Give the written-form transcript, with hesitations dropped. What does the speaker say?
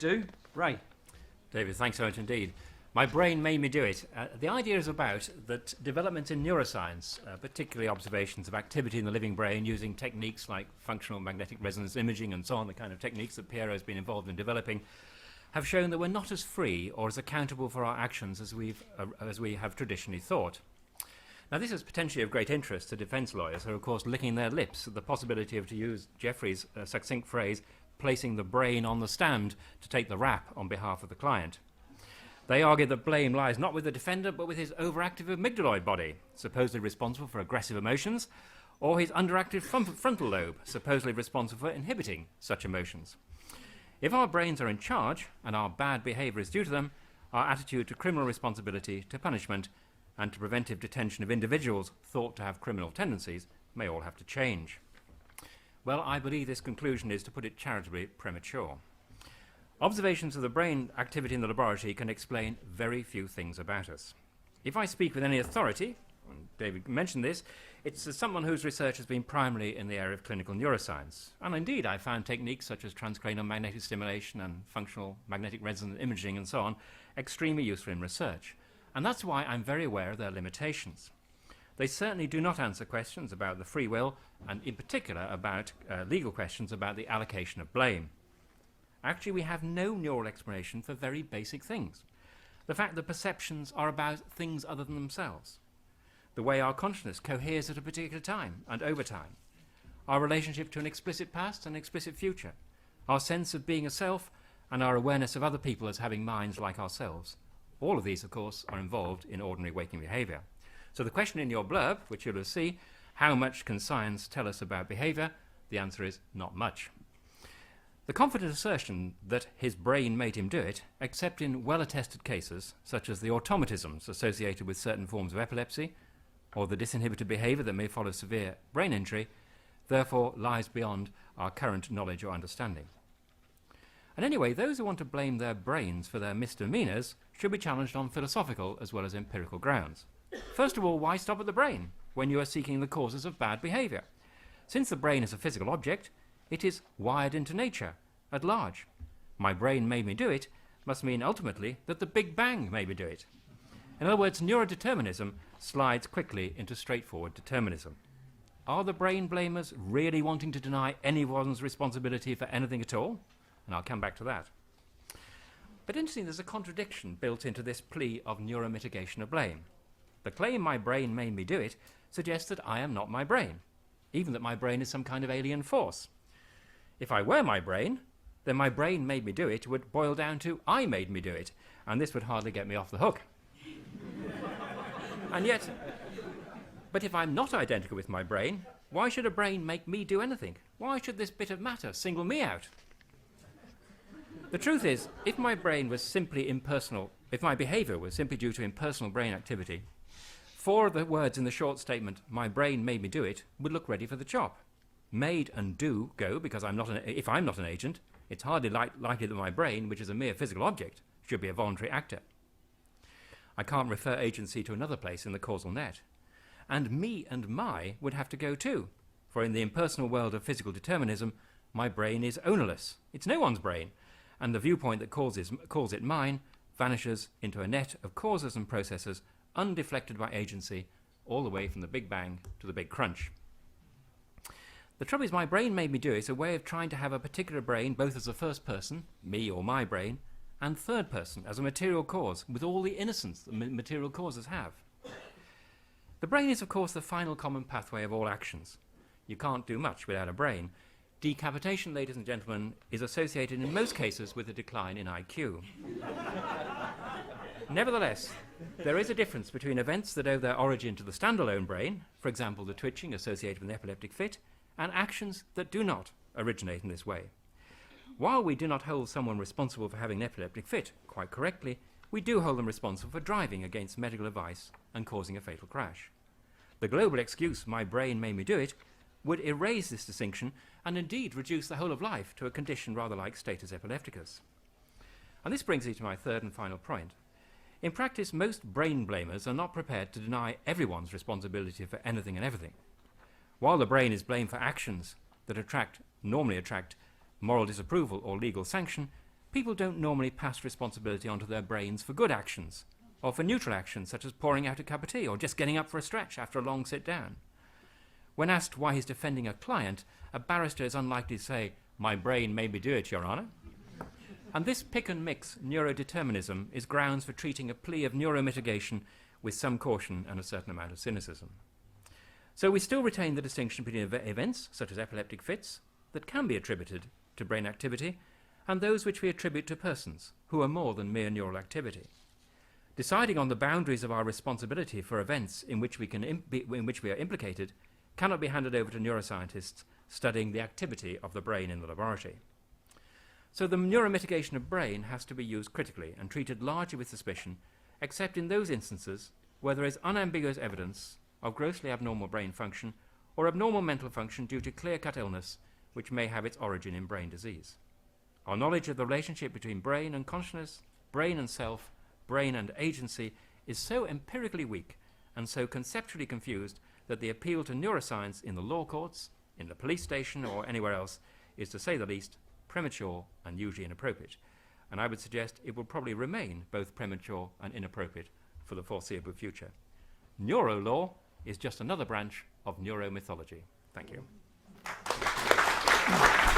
Do? Ray. David, thanks so much indeed. My brain made me do it. The idea is about that developments in neuroscience, particularly observations of activity in the living brain using techniques like functional magnetic resonance imaging and so on, the kind of techniques that Piero has been involved in developing, have shown that we're not as free or as accountable for our actions as we have traditionally thought. Now, this is potentially of great interest to defence lawyers who are, of course, licking their lips at the possibility of, to use Jeffrey's succinct phrase, placing the brain on the stand to take the rap on behalf of the client. They argue that blame lies not with the defendant but with his overactive amygdaloid body, supposedly responsible for aggressive emotions, or his underactive frontal lobe, supposedly responsible for inhibiting such emotions. If our brains are in charge and our bad behaviour is due to them, our attitude to criminal responsibility, to punishment, and to preventive detention of individuals thought to have criminal tendencies may all have to change. Well, I believe this conclusion is, to put it charitably, premature. Observations of the brain activity in the laboratory can explain very few things about us. If I speak with any authority, and David mentioned this, it's as someone whose research has been primarily in the area of clinical neuroscience. And indeed, I found techniques such as transcranial magnetic stimulation and functional magnetic resonance imaging and so on extremely useful in research. And that's why I'm very aware of their limitations. They certainly do not answer questions about the free will, and in particular about legal questions about the allocation of blame. Actually, we have no neural explanation for very basic things. The fact that perceptions are about things other than themselves. The way our consciousness coheres at a particular time and over time. Our relationship to an explicit past and explicit future. Our sense of being a self and our awareness of other people as having minds like ourselves. All of these, of course, are involved in ordinary waking behaviour. So the question in your blurb, which you'll see, how much can science tell us about behaviour? The answer is not much. The confident assertion that his brain made him do it, except in well-attested cases, such as the automatisms associated with certain forms of epilepsy, or the disinhibited behaviour that may follow severe brain injury, therefore lies beyond our current knowledge or understanding. And anyway, those who want to blame their brains for their misdemeanours should be challenged on philosophical as well as empirical grounds. First of all, why stop at the brain when you are seeking the causes of bad behaviour? Since the brain is a physical object, it is wired into nature at large. My brain made me do it must mean ultimately that the Big Bang made me do it. In other words, neurodeterminism slides quickly into straightforward determinism. Are the brain blamers really wanting to deny anyone's responsibility for anything at all? And I'll come back to that. But interesting, there's a contradiction built into this plea of neuromitigation of blame. The claim my brain made me do it suggests that I am not my brain, even that my brain is some kind of alien force. If I were my brain, then my brain made me do it would boil down to I made me do it, and this would hardly get me off the hook. And yet, but if I'm not identical with my brain, why should a brain make me do anything? Why should this bit of matter single me out? The truth is, if my brain was simply impersonal, if my behaviour was simply due to impersonal brain activity, 4 of the words in the short statement, my brain made me do it, would look ready for the chop. Made and do go, because if I'm not an agent, it's hardly likely that my brain, which is a mere physical object, should be a voluntary actor. I can't refer agency to another place in the causal net. And me and my would have to go too, for in the impersonal world of physical determinism, my brain is ownerless. It's no one's brain, and the viewpoint that calls it mine vanishes into a net of causes and processes undeflected by agency, all the way from the Big Bang to the Big Crunch. The trouble is, my brain made me do it is a way of trying to have a particular brain both as a first person, me or my brain, and third person as a material cause, with all the innocence that material causes have. The brain is, of course, the final common pathway of all actions. You can't do much without a brain. Decapitation, ladies and gentlemen, is associated in most cases with a decline in IQ. Nevertheless, there is a difference between events that owe their origin to the standalone brain, for example, the twitching associated with an epileptic fit, and actions that do not originate in this way. While we do not hold someone responsible for having an epileptic fit, quite correctly, we do hold them responsible for driving against medical advice and causing a fatal crash. The global excuse, my brain made me do it, would erase this distinction and indeed reduce the whole of life to a condition rather like status epilepticus. And this brings me to my third and final point. In practice, most brain blamers are not prepared to deny everyone's responsibility for anything and everything. While the brain is blamed for actions that normally attract moral disapproval or legal sanction, People don't normally pass responsibility onto their brains for good actions, or for neutral actions such as pouring out a cup of tea or just getting up for a stretch after a long sit down. When asked why he's defending a client, a barrister is unlikely to say, "My brain made me do it, Your Honour." And this pick and mix neurodeterminism is grounds for treating a plea of neuromitigation with some caution and a certain amount of cynicism. So we still retain the distinction between events, such as epileptic fits, that can be attributed to brain activity, and those which we attribute to persons, who are more than mere neural activity. Deciding on the boundaries of our responsibility for events in which we are implicated cannot be handed over to neuroscientists studying the activity of the brain in the laboratory. So the neuromitigation of brain has to be used critically and treated largely with suspicion, except in those instances where there is unambiguous evidence of grossly abnormal brain function or abnormal mental function due to clear-cut illness which may have its origin in brain disease. Our knowledge of the relationship between brain and consciousness, brain and self, brain and agency is so empirically weak and so conceptually confused that the appeal to neuroscience in the law courts, in the police station or anywhere else is, to say the least, premature and usually inappropriate. And I would suggest it will probably remain both premature and inappropriate for the foreseeable future. Neurolaw is just another branch of neuromythology. Thank you.